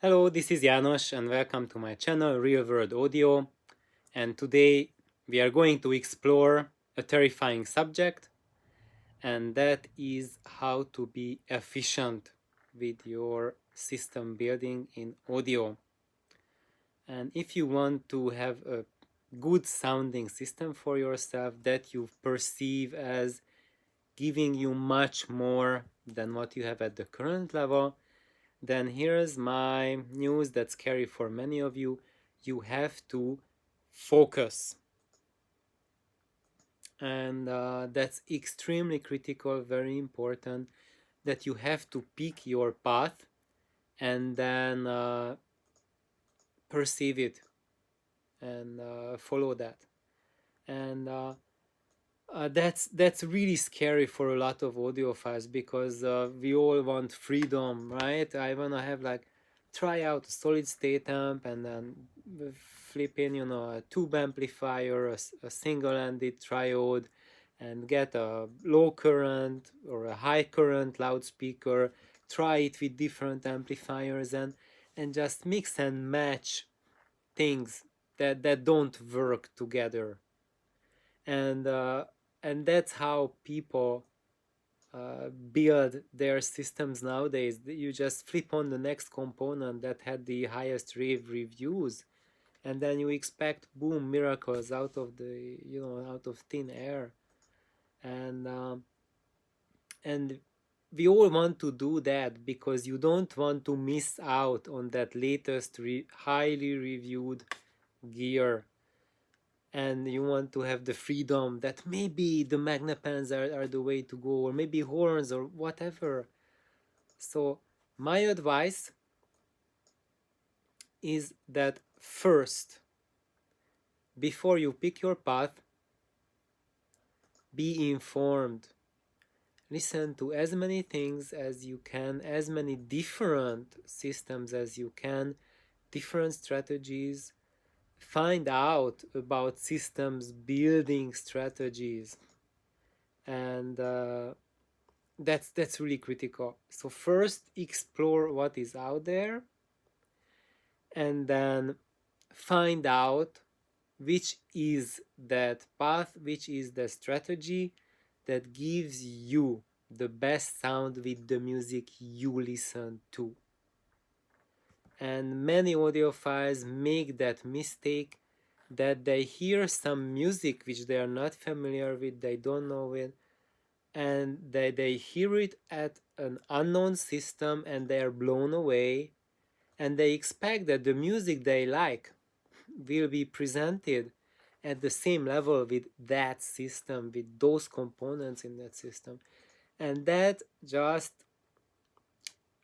Hello, this is János and welcome to my channel Real World Audio. And today we are going to explore a terrifying subject, and that is how to be efficient with your system building in audio. And if you want to have a good sounding system for yourself that you perceive as giving you much more than what you have at the current level, then here's my news that's scary for many of you. You have to focus. And that's extremely critical, very important, that you have to pick your path and then perceive it and follow that. And that's really scary for a lot of audiophiles because we all want freedom, right? I wanna have like try out a solid state amp and then flip in, a tube amplifier, a single-ended triode, and get a low current or a high current loudspeaker. Try it with different amplifiers and just mix and match things that don't work together. And and that's how people build their systems nowadays. You just flip on the next component that had the highest rave reviews, and then you expect boom miracles out of the out of thin air. And um, and we all want to do that because you don't want to miss out on that latest highly reviewed gear, and you want to have the freedom that maybe the magnepans are the way to go, or maybe horns or whatever. So my advice is that first, before you pick your path, be informed. Listen to as many things as you can, as many different systems as you can, different strategies. Find out about systems building strategies, and that's really critical. So first explore what is out there, and then find out which is that path, which is the strategy that gives you the best sound with the music you listen to. And many audiophiles make that mistake, that they hear some music which they are not familiar with, they don't know it, and they hear it at an unknown system and they are blown away, and they expect that the music they like will be presented at the same level with that system, with those components in that system, and that just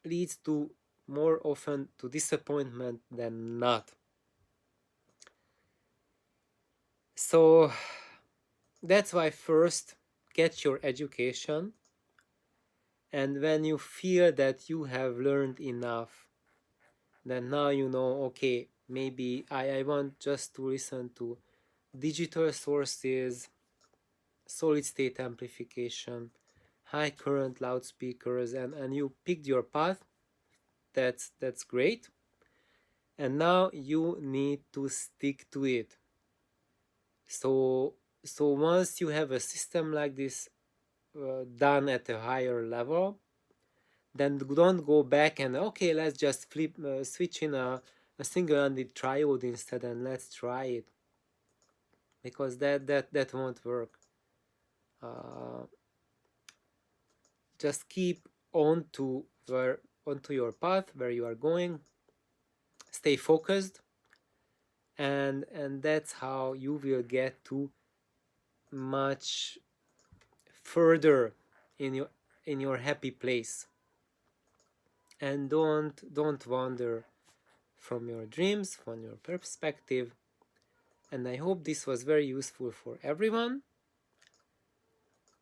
leads to more often to disappointment than not. So that's why first get your education, and when you feel that you have learned enough, then now you know, okay, maybe I want just to listen to digital sources, solid state amplification, high current loudspeakers, and you picked your path. That's great, and now you need to stick to it. So once you have a system like this done at a higher level, then don't go back and okay, let's just switch in a single-ended triode instead and let's try it, because that won't work. uh, just keep on to onto your path where you are going, stay focused, and that's how you will get to much further in your happy place. And don't wander from your dreams, from your perspective. And I hope this was very useful for everyone.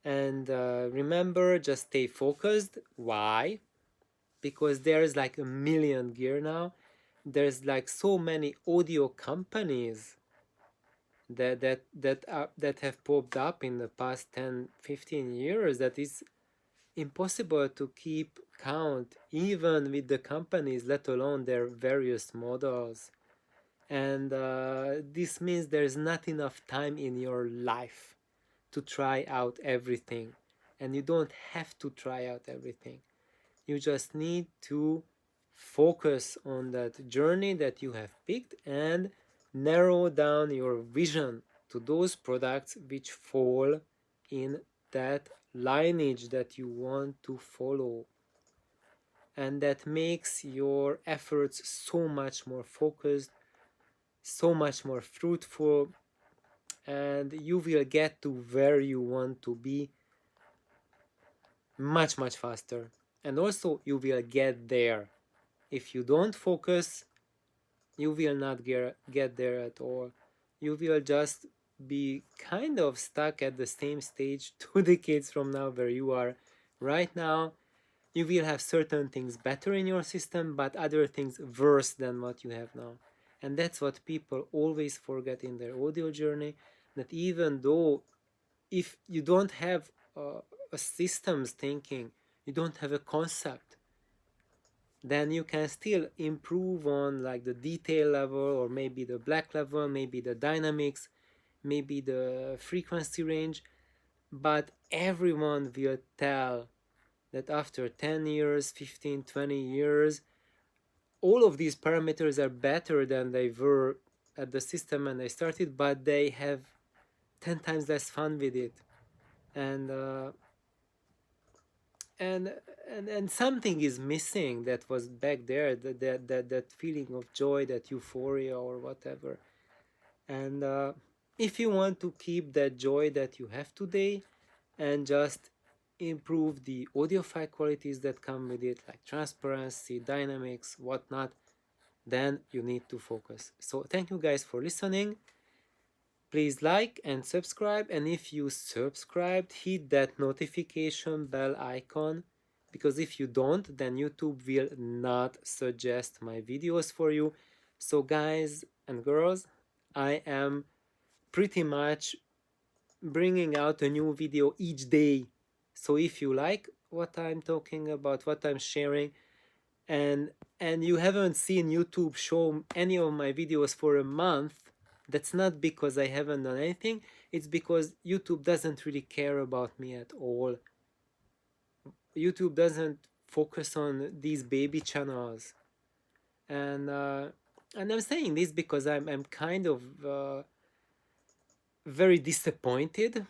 And remember, just stay focused. Why? Because there's like a million gear now. There's like so many audio companies that have popped up in the past 10-15 years, that is impossible to keep count even with the companies, let alone their various models. And this means there's not enough time in your life to try out everything. And you don't have to try out everything. You just need to focus on that journey that you have picked and narrow down your vision to those products which fall in that lineage that you want to follow, and that makes your efforts so much more focused, so much more fruitful, and you will get to where you want to be much faster. And also you will get there. If you don't focus, you will not get there at all. You will just be kind of stuck at the same stage 2 decades from now where you are right now. You will have certain things better in your system, but other things worse than what you have now. And that's what people always forget in their audio journey, that even though if you don't have a systems thinking, you don't have a concept, then you can still improve on like the detail level, or maybe the black level, maybe the dynamics, maybe the frequency range. But everyone will tell that after 10 years, 15, 20 years, all of these parameters are better than they were at the system when they started, but they have 10 times less fun with it. And and and something is missing that was back there, that feeling of joy, that euphoria or whatever. And if you want to keep that joy that you have today and just improve the audiophile qualities that come with it, like transparency, dynamics, whatnot, then you need to focus. So thank you guys for listening. Please like and subscribe, and if you subscribed, hit that notification bell icon, because if you don't, then YouTube will not suggest my videos for you. So guys and girls, I am pretty much bringing out a new video each day. So if you like what I'm talking about, what I'm sharing, and you haven't seen YouTube show any of my videos for a month, that's not because I haven't done anything. It's because YouTube doesn't really care about me at all. YouTube doesn't focus on these baby channels. And I'm saying this because I'm kind of very disappointed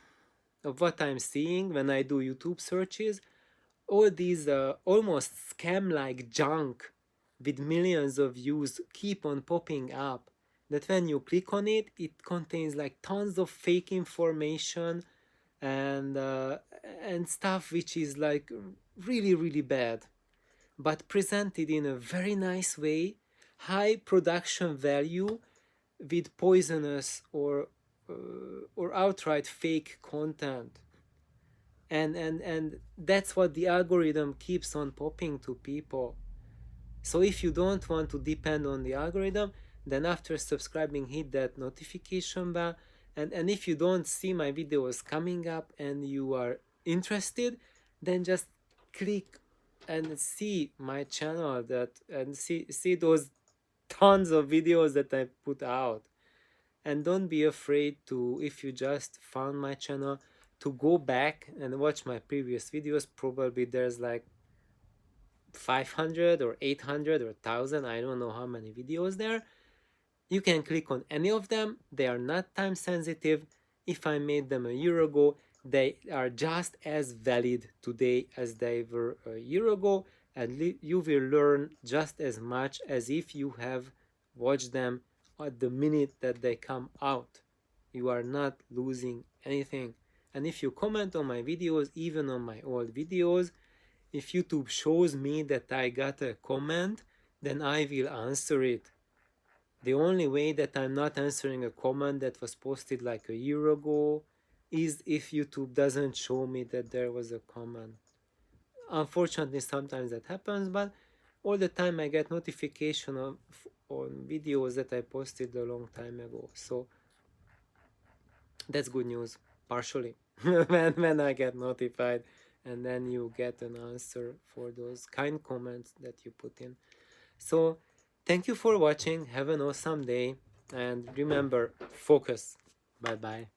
of what I'm seeing when I do YouTube searches. All these almost scam-like junk with millions of views keep on popping up, that when you click on it, it contains like tons of fake information and stuff which is like really bad, but presented in a very nice way, high production value, with poisonous or outright fake content. And that's what the algorithm keeps on popping to people. So if you don't want to depend on the algorithm, then after subscribing, hit that notification bell. And if you don't see my videos coming up and you are interested, then just click and see my channel, that and see those tons of videos that I put out. And don't be afraid to, if you just found my channel, to go back and watch my previous videos. Probably there's like 500 or 800 or 1000, I don't know how many videos there. You can click on any of them. They are not time sensitive. If I made them a year ago, they are just as valid today as they were a year ago, and you will learn just as much as if you have watched them at the minute that they come out. You are not losing anything. And if you comment on my videos, even on my old videos, if YouTube shows me that I got a comment, then I will answer it. The only way that I'm not answering a comment that was posted like a year ago is if YouTube doesn't show me that there was a comment. Unfortunately, sometimes that happens, but all the time I get notification on videos that I posted a long time ago. So that's good news, partially, when I get notified and then you get an answer for those kind comments that you put in. So thank you for watching. Have an awesome day, and remember, focus. Bye bye.